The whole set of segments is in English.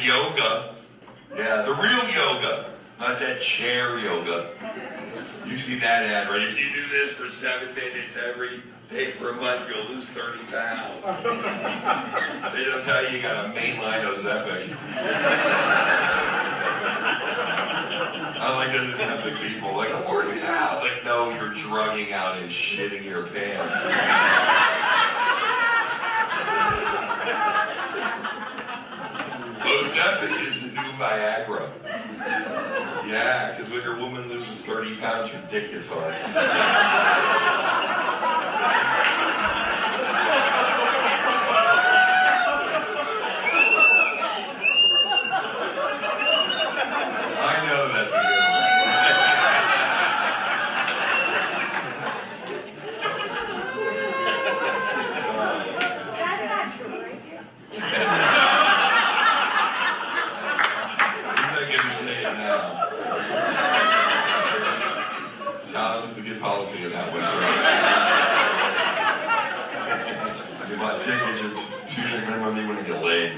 yoga. Yeah, the real yoga, not that chair yoga. You see that ad, right? If you do this for 7 minutes every day for a month, you'll lose 30 pounds. They don't tell you got a mainline Ozempic. I like those Ozempic people. Like, I'm working out. Like, no, you're drugging out and shitting your pants. Ozempic is the new Viagra. Yeah, because when your woman loses 30 pounds, your dick gets hard. I know that's a good That's not true, right? I'm not going to say it now. Silence is a good policy in that Western. You buy tickets, you're choosing minimum you want to get laid.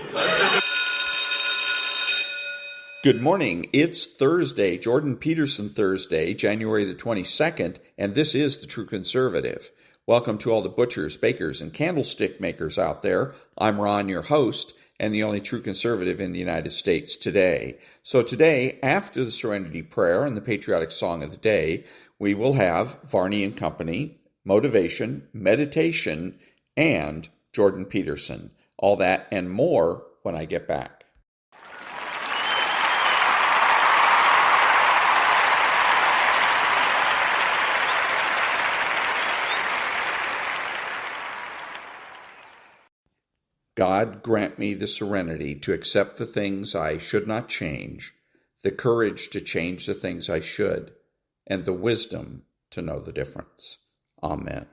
Good morning. It's Thursday, Jordan Peterson Thursday, January the 22nd, and this is The True Conservative. Welcome to all the butchers, bakers, and candlestick makers out there. I'm Ron, your host, and the only true conservative in the United States today. So today, after the Serenity Prayer and the patriotic song of the day, we will have Varney and Company, motivation, meditation, and Jordan Peterson. All that and more when I get back. God, grant me the serenity to accept the things I should not change, the courage to change the things I should, and the wisdom to know the difference. Amen.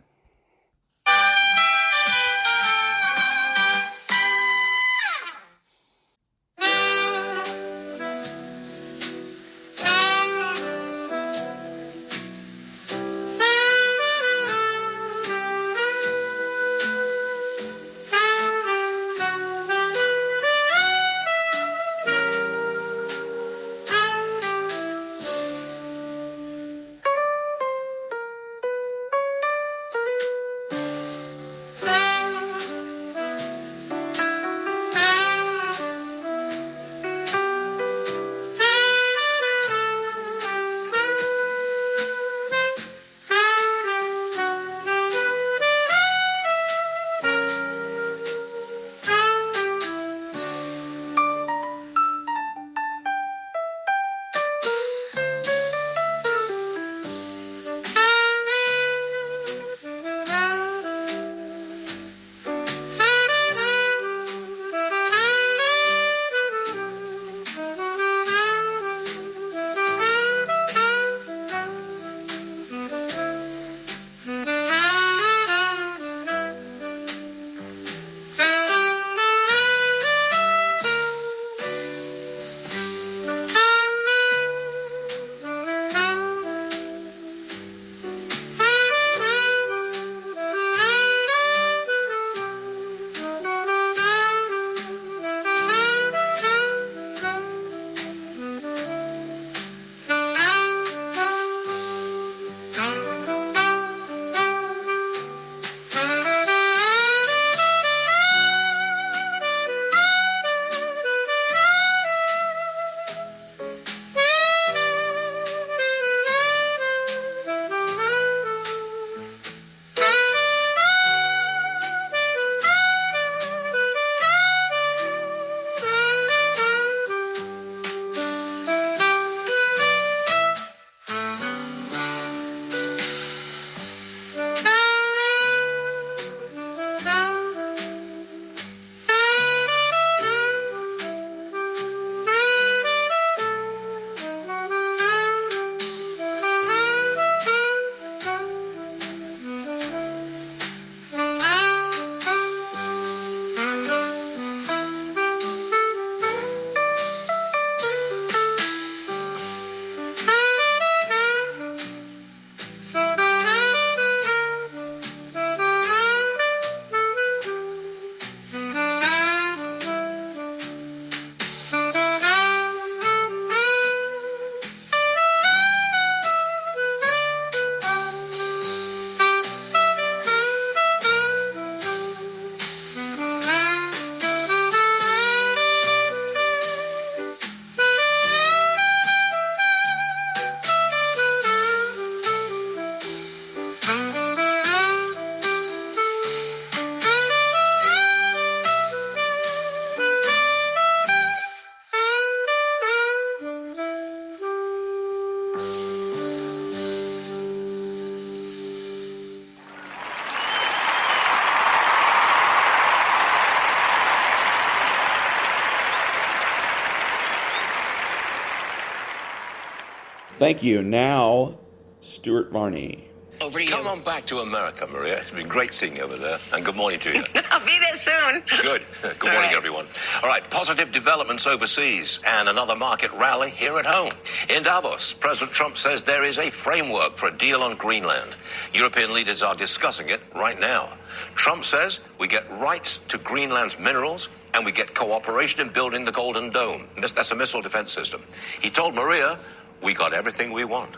Thank you. Now, Stuart Varney. Over to you. Come on back to America, Maria. It's been great seeing you over there. And good morning to you. I'll be there soon. Good. Good morning, everyone. All right, positive developments overseas and another market rally here at home. In Davos, President Trump says there is a framework for a deal on Greenland. European leaders are discussing it right now. Trump says we get rights to Greenland's minerals and we get cooperation in building the Golden Dome. That's a missile defense system. He told Maria, we got everything we want.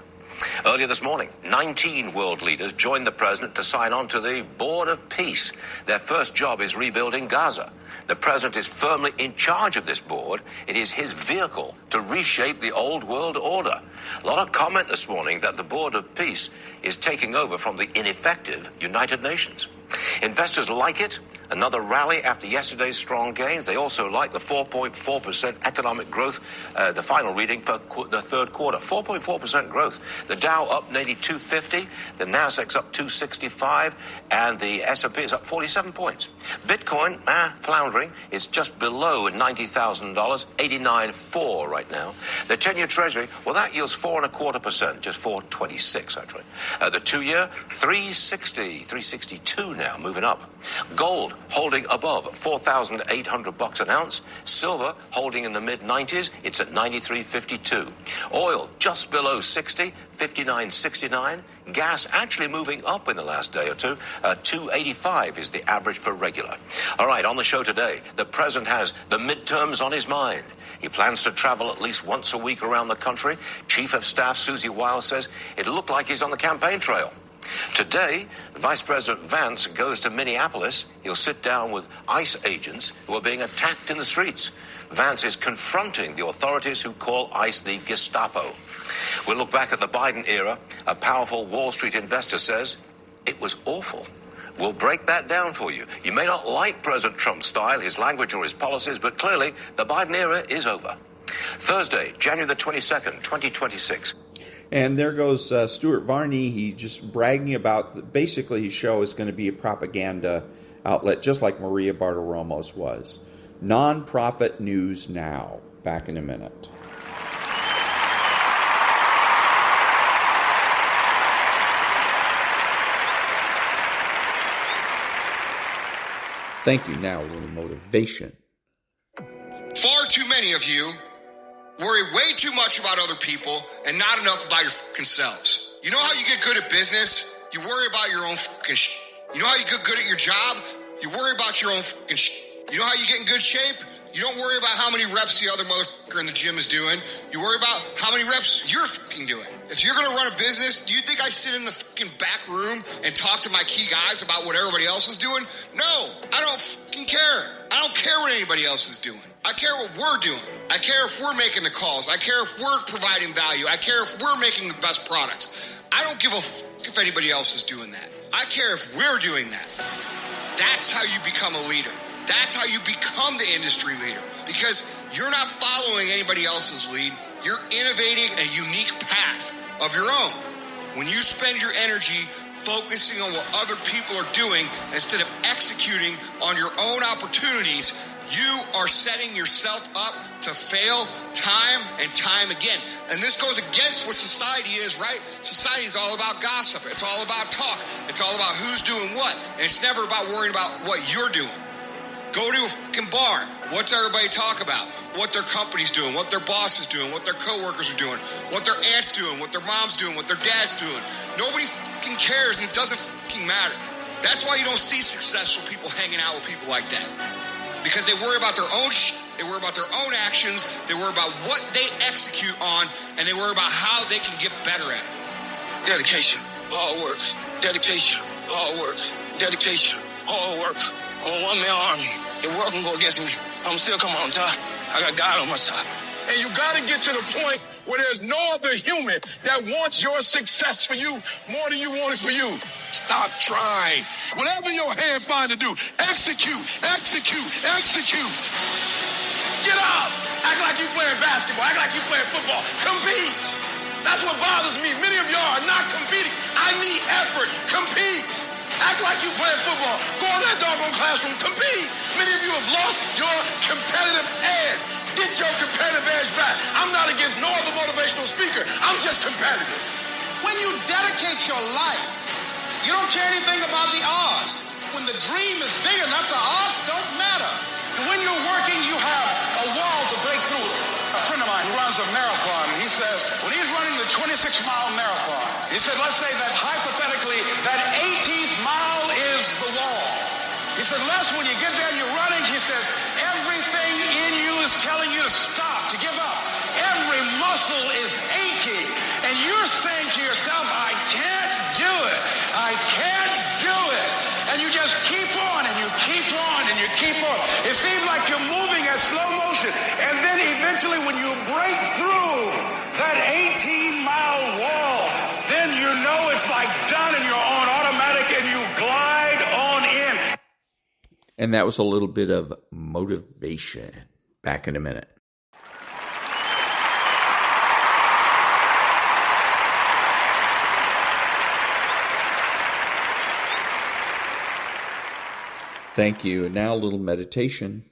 Earlier this morning, 19 world leaders joined the president to sign on to the Board of Peace. Their first job is rebuilding Gaza. The president is firmly in charge of this board. It is his vehicle to reshape the old world order. A lot of comment this morning that the Board of Peace is taking over from the ineffective United Nations. Investors like it. Another rally after yesterday's strong gains. They also like the 4.4% economic growth, the final reading for the third quarter. 4.4% growth. The Dow up nearly 250, the Nasdaq's up 265, and the S&P is up 47 points. Bitcoin, floundering, is just below $90,000, 89.4 right now. The 10-year Treasury, well, that yields 4.25%, just 4.26 actually. The 2-year, 362 now, moving up. Gold holding above $4,800 an ounce. Silver holding in the mid-90s. It's at 93.52. Oil just below 60, 59.69. Gas actually moving up in the last day or two. 285 is the average for regular. All right, on the show today, the president has the midterms on his mind. He plans to travel at least once a week around the country. Chief of Staff Susie Wiles says it looked like he's on the campaign trail. Today, Vice President Vance goes to Minneapolis. He'll sit down with ICE agents who are being attacked in the streets. Vance is confronting the authorities who call ICE the Gestapo. We'll look back at the Biden era. A powerful Wall Street investor says it was awful. We'll break that down for you. You may not like President Trump's style, his language, or his policies, but clearly the Biden era is over. Thursday, January the 22nd, 2026. And there goes Stuart Varney. He's just bragging about, basically his show is going to be a propaganda outlet, just like Maria Bartiromo's was. Nonprofit News Now. Back in a minute. Thank you. Now, a little motivation. Far too many of you worry way too much about other people and not enough about your fucking selves. You know how you get good at business? You worry about your own fucking shit. You know how you get good at your job? You worry about your own fucking shit. You know how you get in good shape? You don't worry about how many reps the other motherfucker in the gym is doing. You worry about how many reps you're fucking doing. If you're going to run a business, do you think I sit in the fucking back room and talk to my key guys about what everybody else is doing? No, I don't fucking care. I don't care what anybody else is doing. I care what we're doing. I care if we're making the calls. I care if we're providing value. I care if we're making the best products. I don't give a fuck if anybody else is doing that. I care if we're doing that. That's how you become a leader. That's how you become the industry leader. Because you're not following anybody else's lead. You're innovating a unique path of your own. When you spend your energy focusing on what other people are doing instead of executing on your own opportunities, you are setting yourself up to fail time and time again. And this goes against what society is, right? Society is all about gossip. It's all about talk. It's all about who's doing what. And it's never about worrying about what you're doing. Go to a fucking bar. What's everybody talk about? What their company's doing, what their boss is doing, what their coworkers are doing, what their aunt's doing, what their mom's doing, what their dad's doing. Nobody fucking cares, and it doesn't fucking matter. That's why you don't see successful people hanging out with people like that. Because they worry about their own shit, they worry about their own actions, they worry about what they execute on, and they worry about how they can get better at it. Dedication, all works. Dedication, all works. Dedication, all works. I'm a one-man army. The world can go against me. I'm still coming on top. I got God on my side. And you got to get to the point where there's no other human that wants your success for you more than you want it for you. Stop trying. Whatever your hand find to do, execute, execute, execute. Get up. Act like you playing basketball. Act like you playing football. Compete. That's what bothers me. Many of y'all are not competing. I need effort. Compete. Act like you playing football. Go in that doggone classroom. Compete. Many of you have lost your competitive edge. Get your competitive edge back. I'm not against no other motivational speaker. I'm just competitive. When you dedicate your life, you don't care anything about the odds. When the dream is big enough, the odds don't matter. And when you're working, you have a wall to break through. A friend of mine who runs a marathon, he says, when he's running the 26-mile marathon, he said, let's say that hypothetically, that 18th mile is the wall. He says, Les, when you get there and you're running, he says, everything in you is telling you to stop, to give up. Every muscle is aching. And you're saying to yourself, I can't do it. I can't do it. And you just keep on and you keep on and you keep on. It seems like you're moving at slow motion. And then eventually when you break through that 18-mile wall, then you know it's like done and you're on automatic and you glide on in. And that was a little bit of motivation. Back in a minute. Thank you. And now a little meditation.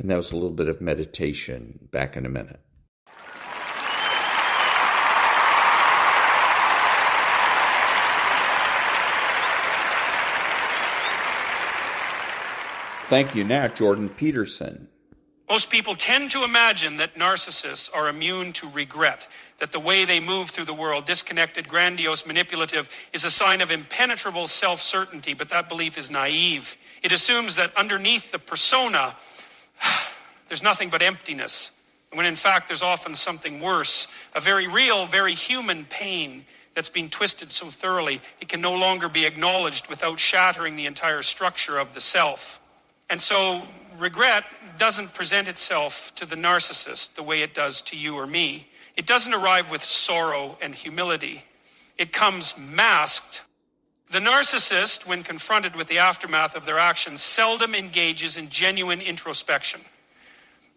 And that was a little bit of meditation. Back in a minute. Thank you. Now, Jordan Peterson. Most people tend to imagine that narcissists are immune to regret, that the way they move through the world, disconnected, grandiose, manipulative, is a sign of impenetrable self-certainty, but that belief is naive. It assumes that underneath the persona, there's nothing but emptiness, when in fact there's often something worse, a very real, very human pain that's been twisted so thoroughly it can no longer be acknowledged without shattering the entire structure of the self. And so regret doesn't present itself to the narcissist the way it does to you or me. It doesn't arrive with sorrow and humility. It comes masked. The narcissist, when confronted with the aftermath of their actions, seldom engages in genuine introspection.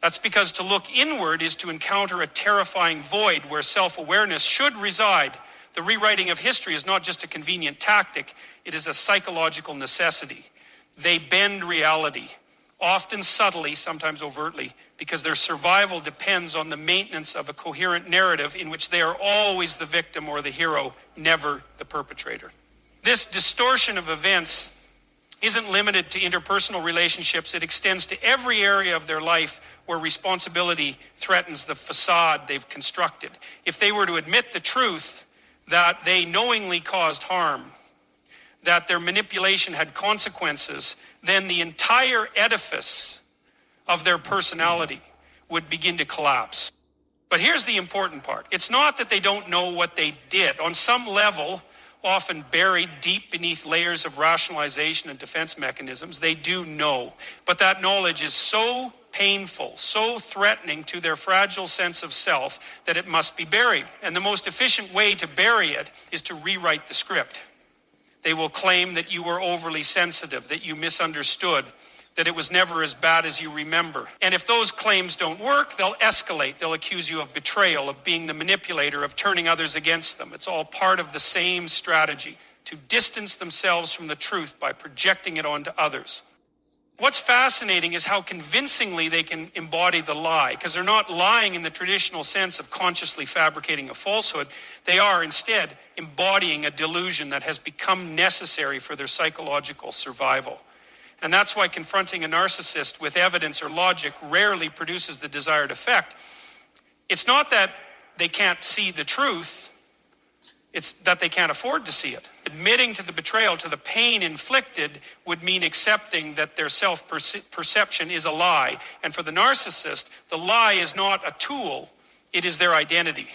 That's because to look inward is to encounter a terrifying void where self-awareness should reside. The rewriting of history is not just a convenient tactic, it is a psychological necessity. They bend reality, often subtly, sometimes overtly, because their survival depends on the maintenance of a coherent narrative in which they are always the victim or the hero, never the perpetrator. This distortion of events isn't limited to interpersonal relationships. It extends to every area of their life where responsibility threatens the facade they've constructed. If they were to admit the truth that they knowingly caused harm, that their manipulation had consequences, then the entire edifice of their personality would begin to collapse. But here's the important part. It's not that they don't know what they did. On some level, often buried deep beneath layers of rationalization and defense mechanisms, they do know. But that knowledge is so painful, so threatening to their fragile sense of self that it must be buried. And the most efficient way to bury it is to rewrite the script. They will claim that you were overly sensitive, that you misunderstood, that it was never as bad as you remember. And if those claims don't work, they'll escalate. They'll accuse you of betrayal, of being the manipulator, of turning others against them. It's all part of the same strategy, to distance themselves from the truth by projecting it onto others. What's fascinating is how convincingly they can embody the lie, because they're not lying in the traditional sense of consciously fabricating a falsehood. They are instead embodying a delusion that has become necessary for their psychological survival. And that's why confronting a narcissist with evidence or logic rarely produces the desired effect. It's not that they can't see the truth, it's that they can't afford to see it. Admitting to the betrayal, to the pain inflicted, would mean accepting that their self-perception is a lie. And for the narcissist, the lie is not a tool, it is their identity.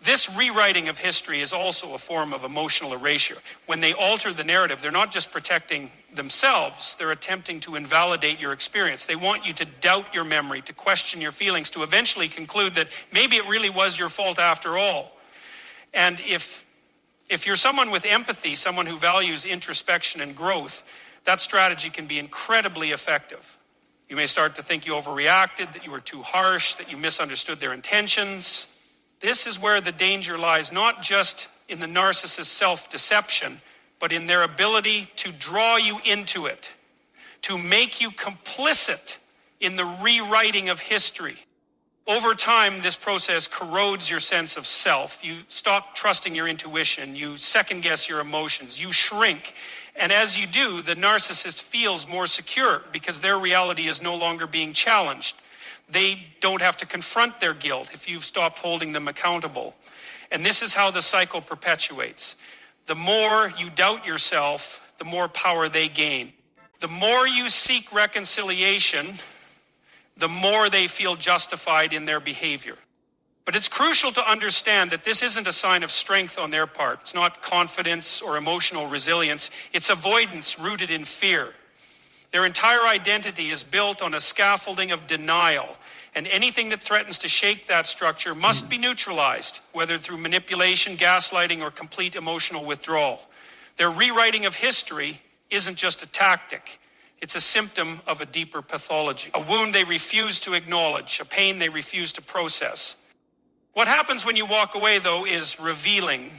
This rewriting of history is also a form of emotional erasure. When they alter the narrative, they're not just protecting themselves, they're attempting to invalidate your experience. They want you to doubt your memory, to question your feelings, to eventually conclude that maybe it really was your fault after all. And if you're someone with empathy, someone who values introspection and growth, that strategy can be incredibly effective. You may start to think you overreacted, that you were too harsh, that you misunderstood their intentions. This is where the danger lies, not just in the narcissist's self-deception, but in their ability to draw you into it, to make you complicit in the rewriting of history. Over time, this process corrodes your sense of self. You stop trusting your intuition. You second-guess your emotions. You shrink. And as you do, the narcissist feels more secure because their reality is no longer being challenged. They don't have to confront their guilt if you've stopped holding them accountable. And this is how the cycle perpetuates. The more you doubt yourself, the more power they gain. The more you seek reconciliation, the more they feel justified in their behavior. But it's crucial to understand that this isn't a sign of strength on their part. It's not confidence or emotional resilience. It's avoidance rooted in fear. Their entire identity is built on a scaffolding of denial, and anything that threatens to shake that structure must be neutralized, whether through manipulation, gaslighting, or complete emotional withdrawal. Their rewriting of history isn't just a tactic. It's a symptom of a deeper pathology, a wound they refuse to acknowledge, a pain they refuse to process. What happens when you walk away, though, is revealing.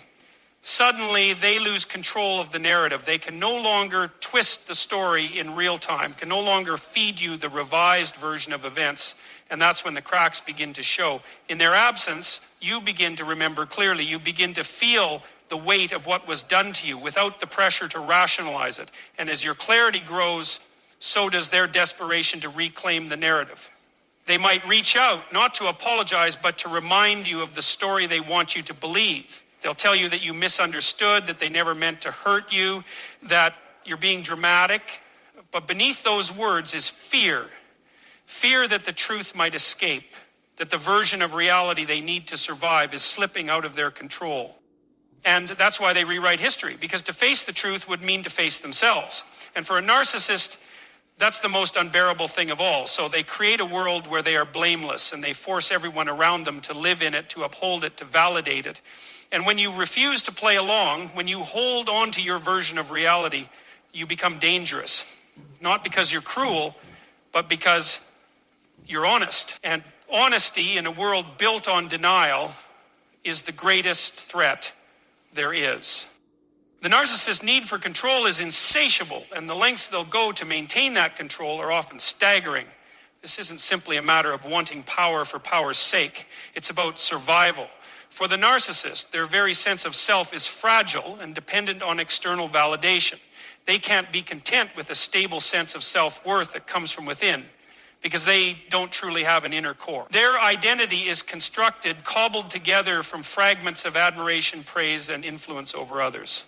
suddenly they lose control of the narrative. They can no longer twist the story in real time, can no longer feed you the revised version of events, and that's when the cracks begin to show. In their absence, you begin to remember clearly. You begin to feel the weight of what was done to you without the pressure to rationalize it. And as your clarity grows, so does their desperation to reclaim the narrative. They might reach out, not to apologize, but to remind you of the story they want you to believe. They'll tell you that you misunderstood, that they never meant to hurt you, that you're being dramatic. But beneath those words is fear. Fear that the truth might escape, that the version of reality they need to survive is slipping out of their control. And that's why they rewrite history, because to face the truth would mean to face themselves. And for a narcissist, that's the most unbearable thing of all. So they create a world where they are blameless, and they force everyone around them to live in it, to uphold it, to validate it. And when you refuse to play along, when you hold on to your version of reality, you become dangerous. Not because you're cruel, but because you're honest. And honesty in a world built on denial is the greatest threat there is. The narcissist's need for control is insatiable, and the lengths they'll go to maintain that control are often staggering. This isn't simply a matter of wanting power for power's sake. It's about survival. For the narcissist, their very sense of self is fragile and dependent on external validation. They can't be content with a stable sense of self-worth that comes from within, because they don't truly have an inner core. Their identity is constructed, cobbled together from fragments of admiration, praise, and influence over others.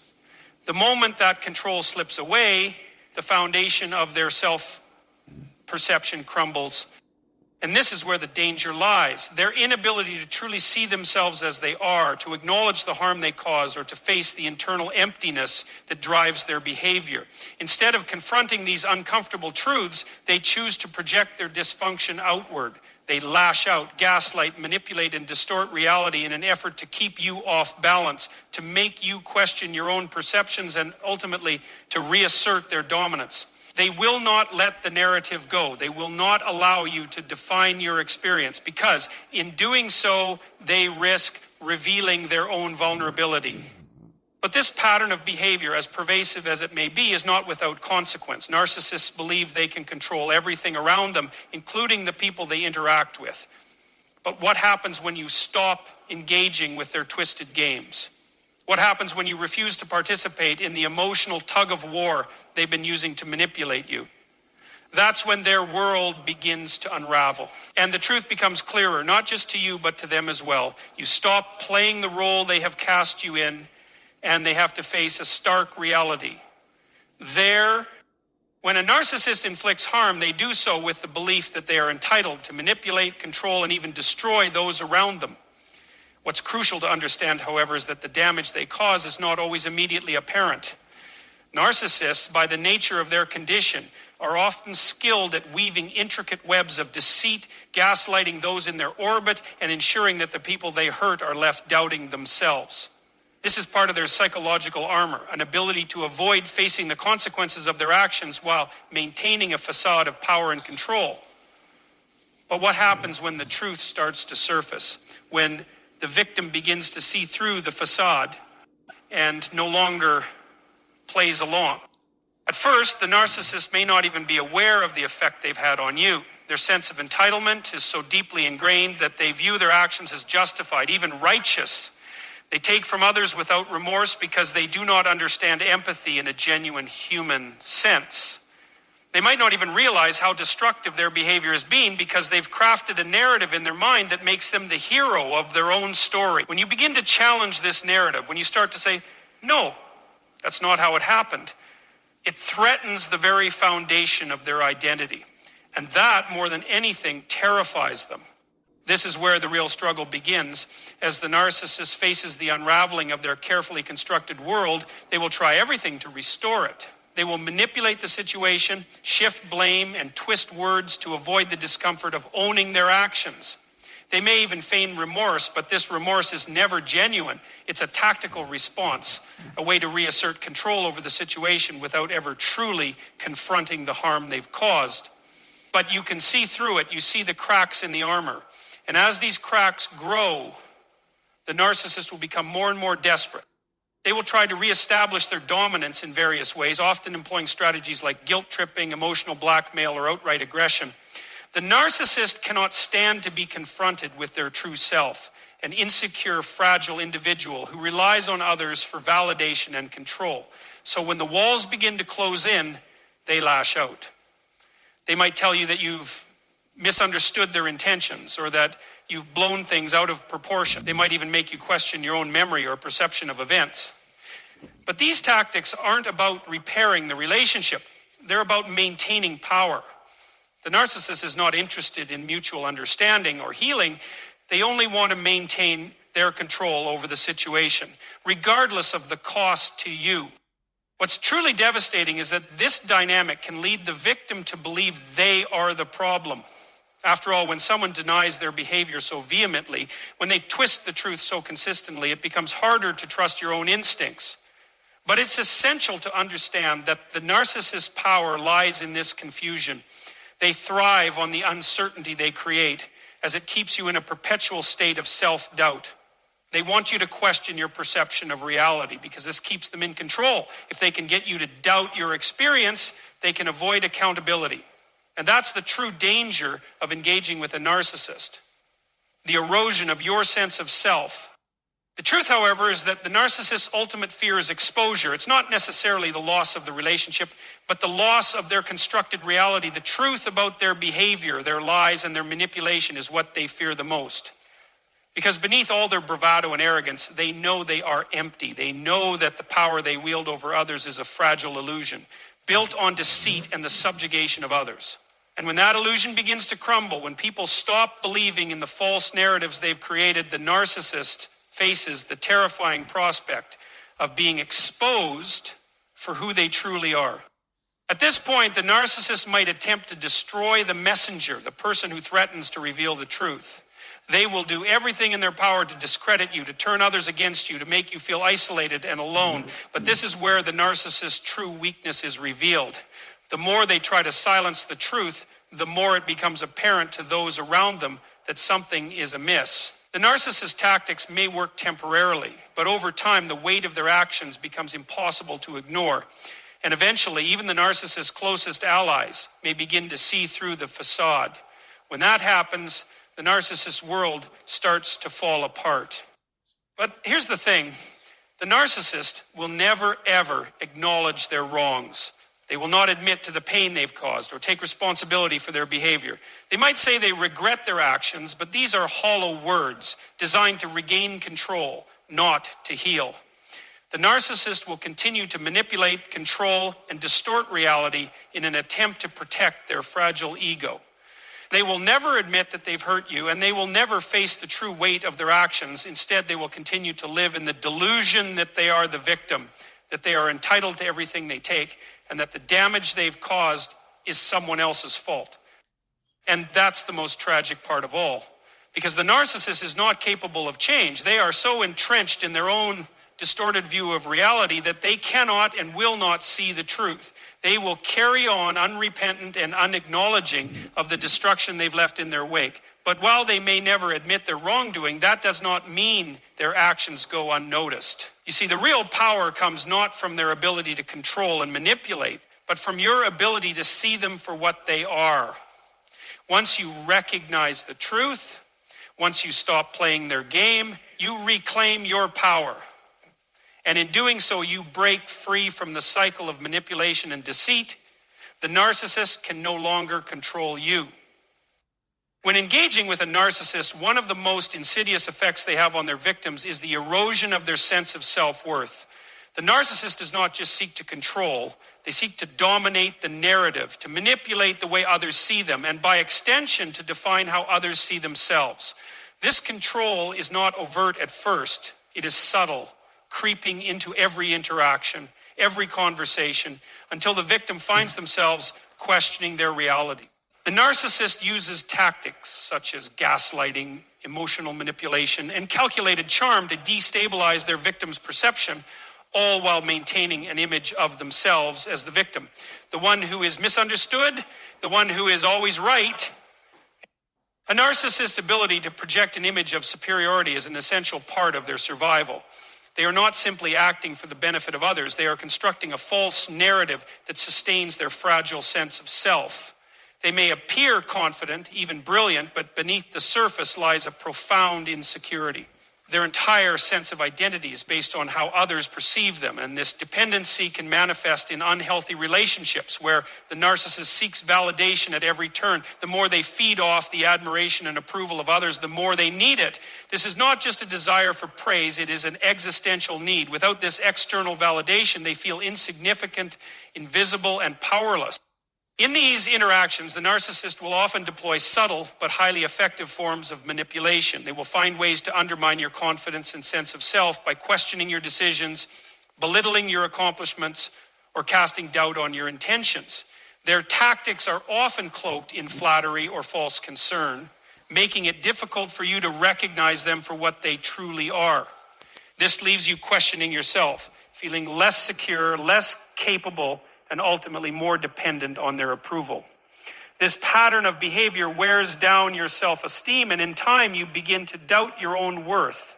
The moment that control slips away, the foundation of their self-perception crumbles. And this is where the danger lies. Their inability to truly see themselves as they are, to acknowledge the harm they cause, or to face the internal emptiness that drives their behavior. Instead of confronting these uncomfortable truths, they choose to project their dysfunction outward. They lash out, gaslight, manipulate, and distort reality in an effort to keep you off balance, to make you question your own perceptions, and ultimately to reassert their dominance. They will not let the narrative go. They will not allow you to define your experience, because in doing so, they risk revealing their own vulnerability. But this pattern of behavior, as pervasive as it may be, is not without consequence. Narcissists believe they can control everything around them, including the people they interact with. But what happens when you stop engaging with their twisted games? What happens when you refuse to participate in the emotional tug of war they've been using to manipulate you? That's when their world begins to unravel. And the truth becomes clearer, not just to you, but to them as well. You stop playing the role they have cast you in, and they have to face a stark reality. When a narcissist inflicts harm, they do so with the belief that they are entitled to manipulate, control, and even destroy those around them. What's crucial to understand, however, is that the damage they cause is not always immediately apparent. Narcissists, by the nature of their condition, are often skilled at weaving intricate webs of deceit, gaslighting those in their orbit, and ensuring that the people they hurt are left doubting themselves. This is part of their psychological armor, an ability to avoid facing the consequences of their actions while maintaining a facade of power and control. But what happens when the truth starts to surface? When the victim begins to see through the facade and no longer plays along? At first, the narcissist may not even be aware of the effect they've had on you. Their sense of entitlement is so deeply ingrained that they view their actions as justified, even righteous. They take from others without remorse because they do not understand empathy in a genuine human sense. They might not even realize how destructive their behavior has been because they've crafted a narrative in their mind that makes them the hero of their own story. When you begin to challenge this narrative, when you start to say, no, that's not how it happened, it threatens the very foundation of their identity. And that, more than anything, terrifies them. This is where the real struggle begins. As the narcissist faces the unraveling of their carefully constructed world, they will try everything to restore it. They will manipulate the situation, shift blame, and twist words to avoid the discomfort of owning their actions. They may even feign remorse, but this remorse is never genuine. It's a tactical response, a way to reassert control over the situation without ever truly confronting the harm they've caused. But you can see through it. You see the cracks in the armor. And as these cracks grow, the narcissist will become more and more desperate. They will try to reestablish their dominance in various ways, often employing strategies like guilt tripping, emotional blackmail, or outright aggression. The narcissist cannot stand to be confronted with their true self, an insecure, fragile individual who relies on others for validation and control. So when the walls begin to close in, they lash out. They might tell you that you've misunderstood their intentions or that you've blown things out of proportion. They might even make you question your own memory or perception of events. But these tactics aren't about repairing the relationship. They're about maintaining power. The narcissist is not interested in mutual understanding or healing. They only want to maintain their control over the situation, regardless of the cost to you. What's truly devastating is that this dynamic can lead the victim to believe they are the problem. After all, when someone denies their behavior so vehemently, when they twist the truth so consistently, it becomes harder to trust your own instincts. But it's essential to understand that the narcissist's power lies in this confusion. They thrive on the uncertainty they create, as it keeps you in a perpetual state of self-doubt. They want you to question your perception of reality because this keeps them in control. If they can get you to doubt your experience, they can avoid accountability. And that's the true danger of engaging with a narcissist, the erosion of your sense of self. The truth, however, is that the narcissist's ultimate fear is exposure. It's not necessarily the loss of the relationship, but the loss of their constructed reality. The truth about their behavior, their lies, and their manipulation is what they fear the most. Because beneath all their bravado and arrogance, they know they are empty. They know that the power they wield over others is a fragile illusion, built on deceit and the subjugation of others. And when that illusion begins to crumble, when people stop believing in the false narratives they've created, the narcissist faces the terrifying prospect of being exposed for who they truly are. At this point, the narcissist might attempt to destroy the messenger, the person who threatens to reveal the truth. They will do everything in their power to discredit you, to turn others against you, to make you feel isolated and alone. But this is where the narcissist's true weakness is revealed. The more they try to silence the truth, the more it becomes apparent to those around them that something is amiss. The narcissist's tactics may work temporarily, but over time, the weight of their actions becomes impossible to ignore. And eventually, even the narcissist's closest allies may begin to see through the facade. When that happens, the narcissist's world starts to fall apart. But here's the thing. The narcissist will never, ever acknowledge their wrongs. They will not admit to the pain they've caused or take responsibility for their behavior. They might say they regret their actions, but these are hollow words designed to regain control, not to heal. The narcissist will continue to manipulate, control, and distort reality in an attempt to protect their fragile ego. They will never admit that they've hurt you, and they will never face the true weight of their actions. Instead, they will continue to live in the delusion that they are the victim, that they are entitled to everything they take, and that the damage they've caused is someone else's fault. And that's the most tragic part of all, because the narcissist is not capable of change. They are so entrenched in their own distorted view of reality that they cannot and will not see the truth. They will carry on unrepentant and unacknowledging of the destruction they've left in their wake. But while they may never admit their wrongdoing, that does not mean their actions go unnoticed. You see, the real power comes not from their ability to control and manipulate, but from your ability to see them for what they are. Once you recognize the truth, once you stop playing their game, you reclaim your power. And in doing so, you break free from the cycle of manipulation and deceit. The narcissist can no longer control you. When engaging with a narcissist, one of the most insidious effects they have on their victims is the erosion of their sense of self-worth. The narcissist does not just seek to control, they seek to dominate the narrative, to manipulate the way others see them, and by extension, to define how others see themselves. This control is not overt at first, it is subtle, creeping into every interaction, every conversation, until the victim finds themselves questioning their reality. The narcissist uses tactics such as gaslighting, emotional manipulation, and calculated charm to destabilize their victim's perception, all while maintaining an image of themselves as the victim. The one who is misunderstood, the one who is always right. A narcissist's ability to project an image of superiority is an essential part of their survival. They are not simply acting for the benefit of others. They are constructing a false narrative that sustains their fragile sense of self. They may appear confident, even brilliant, but beneath the surface lies a profound insecurity. Their entire sense of identity is based on how others perceive them, and this dependency can manifest in unhealthy relationships where the narcissist seeks validation at every turn. The more they feed off the admiration and approval of others, the more they need it. This is not just a desire for praise, it is an existential need. Without this external validation, they feel insignificant, invisible, and powerless. In these interactions, the narcissist will often deploy subtle but highly effective forms of manipulation. They will find ways to undermine your confidence and sense of self by questioning your decisions, belittling your accomplishments, or casting doubt on your intentions. Their tactics are often cloaked in flattery or false concern, making it difficult for you to recognize them for what they truly are. This leaves you questioning yourself, feeling less secure, less capable, and ultimately more dependent on their approval. This pattern of behavior wears down your self-esteem, and in time you begin to doubt your own worth.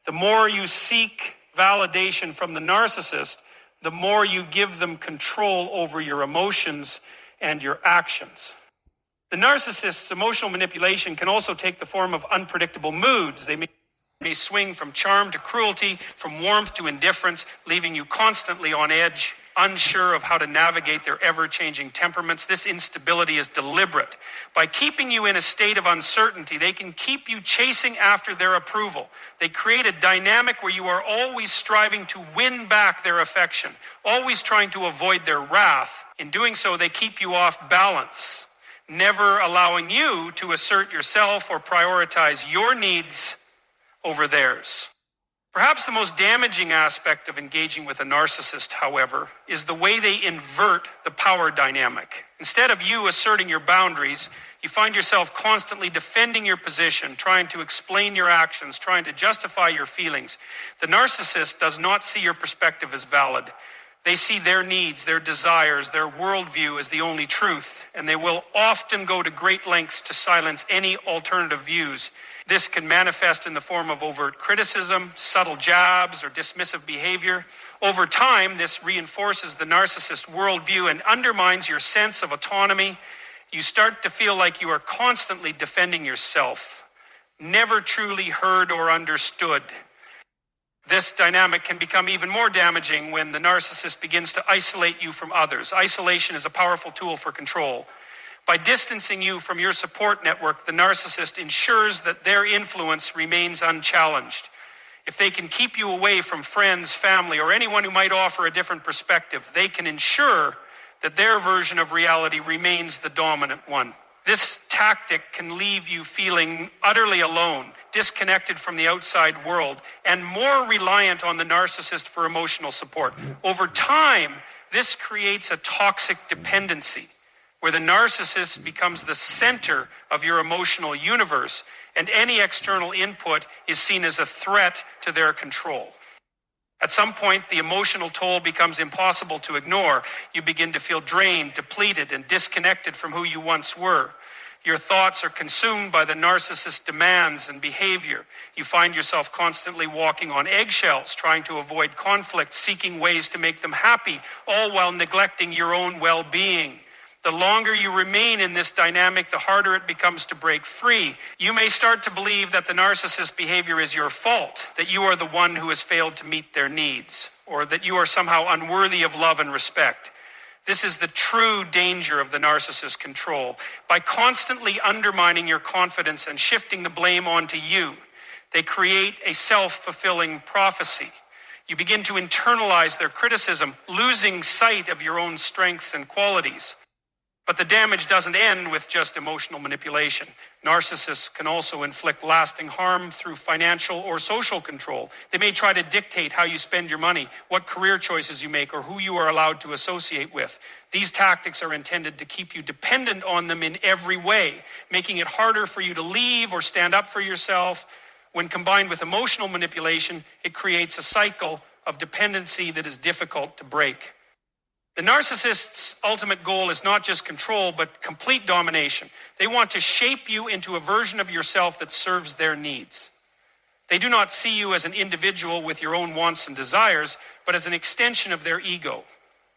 The more you seek validation from the narcissist, the more you give them control over your emotions and your actions. The narcissist's emotional manipulation can also take the form of unpredictable moods. They may swing from charm to cruelty, from warmth to indifference, leaving you constantly on edge, unsure of how to navigate their ever-changing temperaments. This instability is deliberate. By keeping you in a state of uncertainty, they can keep you chasing after their approval. They create a dynamic where you are always striving to win back their affection, always trying to avoid their wrath. In doing so, they keep you off balance, never allowing you to assert yourself or prioritize your needs over theirs. Perhaps the most damaging aspect of engaging with a narcissist, however, is the way they invert the power dynamic. Instead of you asserting your boundaries, you find yourself constantly defending your position, trying to explain your actions, trying to justify your feelings. The narcissist does not see your perspective as valid. They see their needs, their desires, their worldview as the only truth, and they will often go to great lengths to silence any alternative views. This can manifest in the form of overt criticism, subtle jabs, or dismissive behavior. Over time, this reinforces the narcissist's worldview and undermines your sense of autonomy. You start to feel like you are constantly defending yourself, never truly heard or understood. This dynamic can become even more damaging when the narcissist begins to isolate you from others. Isolation is a powerful tool for control. By distancing you from your support network, the narcissist ensures that their influence remains unchallenged. If they can keep you away from friends, family, or anyone who might offer a different perspective, they can ensure that their version of reality remains the dominant one. This tactic can leave you feeling utterly alone, disconnected from the outside world, and more reliant on the narcissist for emotional support. Over time, this creates a toxic dependency, where the narcissist becomes the center of your emotional universe, and any external input is seen as a threat to their control. At some point, the emotional toll becomes impossible to ignore. You begin to feel drained, depleted, and disconnected from who you once were. Your thoughts are consumed by the narcissist's demands and behavior. You find yourself constantly walking on eggshells, trying to avoid conflict, seeking ways to make them happy, all while neglecting your own well-being. The longer you remain in this dynamic, the harder it becomes to break free. You may start to believe that the narcissist's behavior is your fault, that you are the one who has failed to meet their needs, or that you are somehow unworthy of love and respect. This is the true danger of the narcissist's control. By constantly undermining your confidence and shifting the blame onto you, they create a self-fulfilling prophecy. You begin to internalize their criticism, losing sight of your own strengths and qualities. But the damage doesn't end with just emotional manipulation. Narcissists can also inflict lasting harm through financial or social control. They may try to dictate how you spend your money, what career choices you make, or who you are allowed to associate with. These tactics are intended to keep you dependent on them in every way, making it harder for you to leave or stand up for yourself. When combined with emotional manipulation, it creates a cycle of dependency that is difficult to break. The narcissist's ultimate goal is not just control, but complete domination. They want to shape you into a version of yourself that serves their needs. They do not see you as an individual with your own wants and desires, but as an extension of their ego.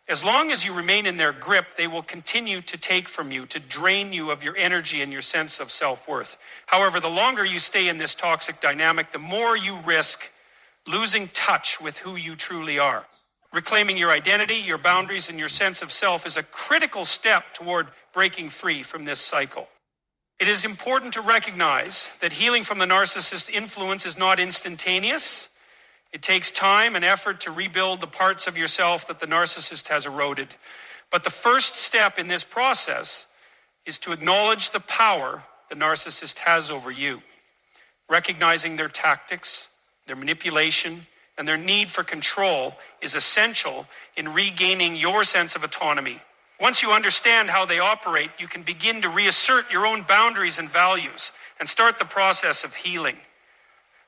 As long as you remain in their grip, they will continue to take from you, to drain you of your energy and your sense of self-worth. However, the longer you stay in this toxic dynamic, the more you risk losing touch with who you truly are. Reclaiming your identity, your boundaries, and your sense of self is a critical step toward breaking free from this cycle. It is important to recognize that healing from the narcissist's influence is not instantaneous. It takes time and effort to rebuild the parts of yourself that the narcissist has eroded. But the first step in this process is to acknowledge the power the narcissist has over you. Recognizing their tactics, their manipulation, and their need for control is essential in regaining your sense of autonomy. Once you understand how they operate, you can begin to reassert your own boundaries and values and start the process of healing.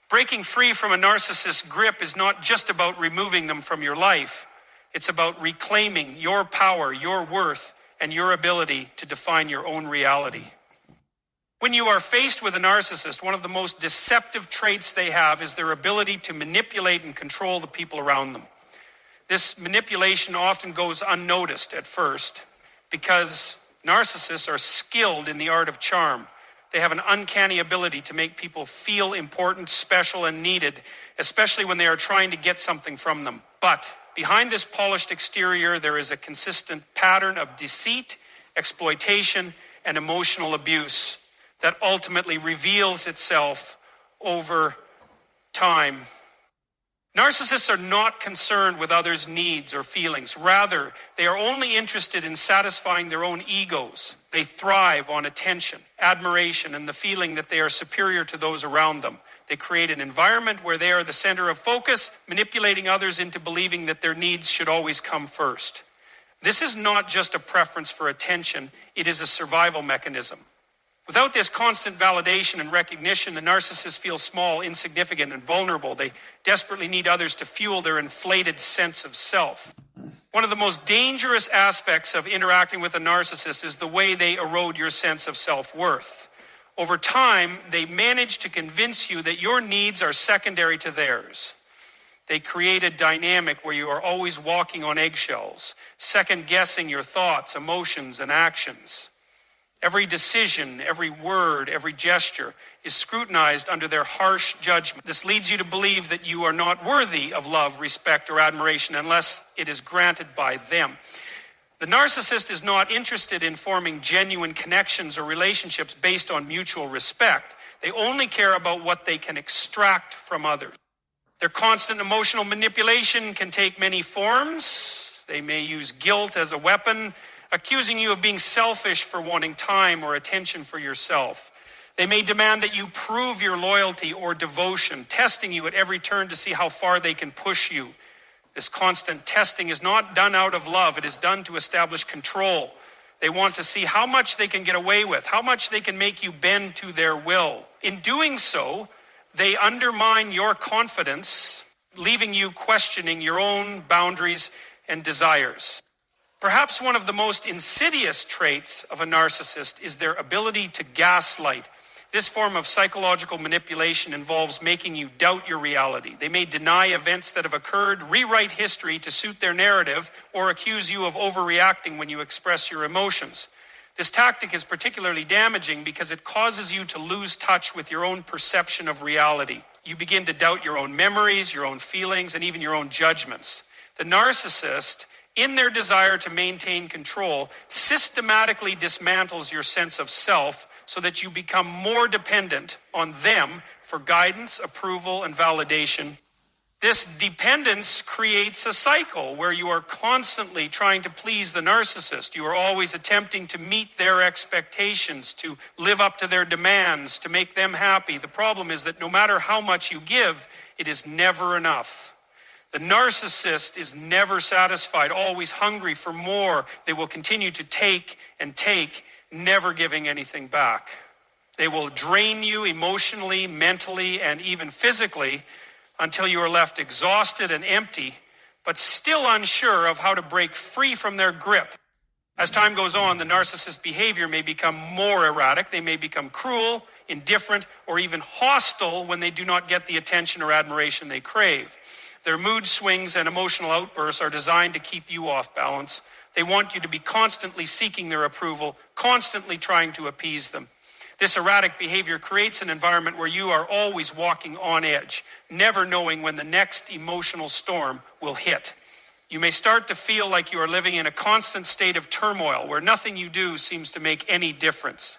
Breaking free from a narcissist's grip is not just about removing them from your life. It's about reclaiming your power, your worth, and your ability to define your own reality. When you are faced with a narcissist, one of the most deceptive traits they have is their ability to manipulate and control the people around them. This manipulation often goes unnoticed at first because narcissists are skilled in the art of charm. They have an uncanny ability to make people feel important, special, and needed, especially when they are trying to get something from them. But behind this polished exterior, there is a consistent pattern of deceit, exploitation, and emotional abuse that ultimately reveals itself over time. Narcissists are not concerned with others' needs or feelings. Rather, they are only interested in satisfying their own egos. They thrive on attention, admiration, and the feeling that they are superior to those around them. They create an environment where they are the center of focus, manipulating others into believing that their needs should always come first. This is not just a preference for attention, it is a survival mechanism. Without this constant validation and recognition, the narcissist feels small, insignificant, and vulnerable. They desperately need others to fuel their inflated sense of self. One of the most dangerous aspects of interacting with a narcissist is the way they erode your sense of self-worth. Over time, they manage to convince you that your needs are secondary to theirs. They create a dynamic where you are always walking on eggshells, second-guessing your thoughts, emotions, and actions. Every decision, every word, every gesture is scrutinized under their harsh judgment. This leads you to believe that you are not worthy of love, respect, or admiration unless it is granted by them. The narcissist is not interested in forming genuine connections or relationships based on mutual respect. They only care about what they can extract from others. Their constant emotional manipulation can take many forms. They may use guilt as a weapon, accusing you of being selfish for wanting time or attention for yourself. They may demand that you prove your loyalty or devotion, testing you at every turn to see how far they can push you. This constant testing is not done out of love. It is done to establish control. They want to see how much they can get away with, how much they can make you bend to their will. In doing so, they undermine your confidence, leaving you questioning your own boundaries and desires. Perhaps one of the most insidious traits of a narcissist is their ability to gaslight. This form of psychological manipulation involves making you doubt your reality. They may deny events that have occurred, rewrite history to suit their narrative, or accuse you of overreacting when you express your emotions. This tactic is particularly damaging because it causes you to lose touch with your own perception of reality. You begin to doubt your own memories, your own feelings, and even your own judgments. The narcissist, in their desire to maintain control, systematically dismantles your sense of self so that you become more dependent on them for guidance, approval, and validation. This dependence creates a cycle where you are constantly trying to please the narcissist. You are always attempting to meet their expectations, to live up to their demands, to make them happy. The problem is that no matter how much you give, it is never enough. The narcissist is never satisfied, always hungry for more. They will continue to take and take, never giving anything back. They will drain you emotionally, mentally, and even physically until you are left exhausted and empty, but still unsure of how to break free from their grip. As time goes on, the narcissist's behavior may become more erratic. They may become cruel, indifferent, or even hostile when they do not get the attention or admiration they crave. Their mood swings and emotional outbursts are designed to keep you off balance. They want you to be constantly seeking their approval, constantly trying to appease them. This erratic behavior creates an environment where you are always walking on edge, never knowing when the next emotional storm will hit. You may start to feel like you are living in a constant state of turmoil where nothing you do seems to make any difference.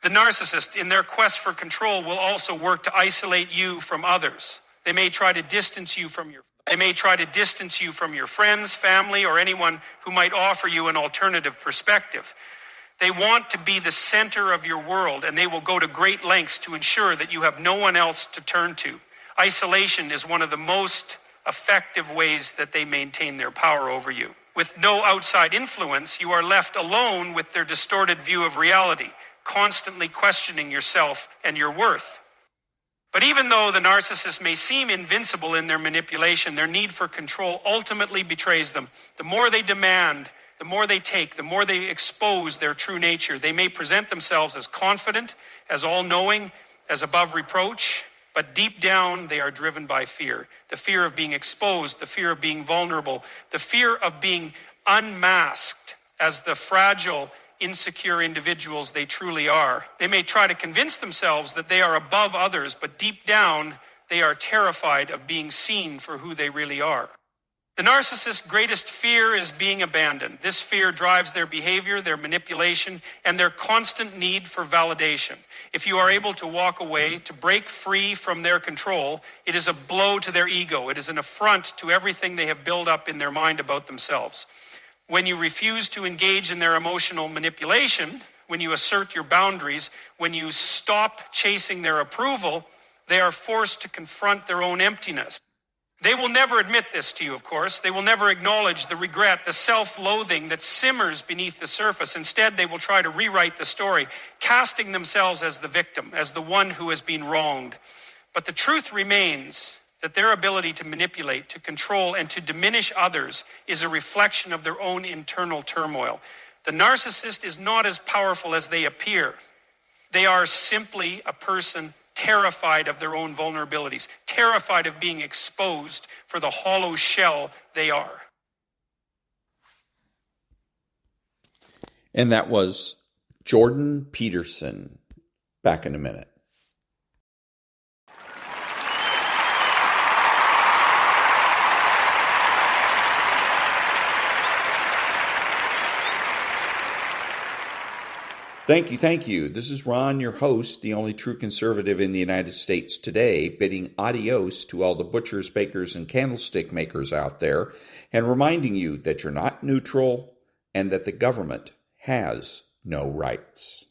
The narcissist, in their quest for control, will also work to isolate you from others. They may try to distance you from your friends, family, or anyone who might offer you an alternative perspective. They want to be the center of your world, and they will go to great lengths to ensure that you have no one else to turn to. Isolation is one of the most effective ways that they maintain their power over you. With no outside influence, you are left alone with their distorted view of reality, constantly questioning yourself and your worth. But even though the narcissist may seem invincible in their manipulation, their need for control ultimately betrays them. The more they demand, the more they take, the more they expose their true nature. They may present themselves as confident, as all-knowing, as above reproach, but deep down they are driven by fear. The fear of being exposed, the fear of being vulnerable, the fear of being unmasked as the fragile, insecure individuals they truly are. They may try to convince themselves that they are above others, but deep down they are terrified of being seen for who they really are. The narcissist's greatest fear is being abandoned. This fear drives their behavior, their manipulation, and their constant need for validation. If you are able to walk away, to break free from their control, it is a blow to their ego. It is an affront to everything they have built up in their mind about themselves. When you refuse to engage in their emotional manipulation, when you assert your boundaries, when you stop chasing their approval, they are forced to confront their own emptiness. They will never admit this to you, of course. They will never acknowledge the regret, the self-loathing that simmers beneath the surface. Instead, they will try to rewrite the story, casting themselves as the victim, as the one who has been wronged. But the truth remains that their ability to manipulate, to control, and to diminish others is a reflection of their own internal turmoil. The narcissist is not as powerful as they appear. They are simply a person terrified of their own vulnerabilities, terrified of being exposed for the hollow shell they are. And that was Jordan Peterson. Back in a minute. Thank you. This is Ron, your host, the only true conservative in the United States today, bidding adios to all the butchers, bakers, and candlestick makers out there, and reminding you that you're not neutral and that the government has no rights.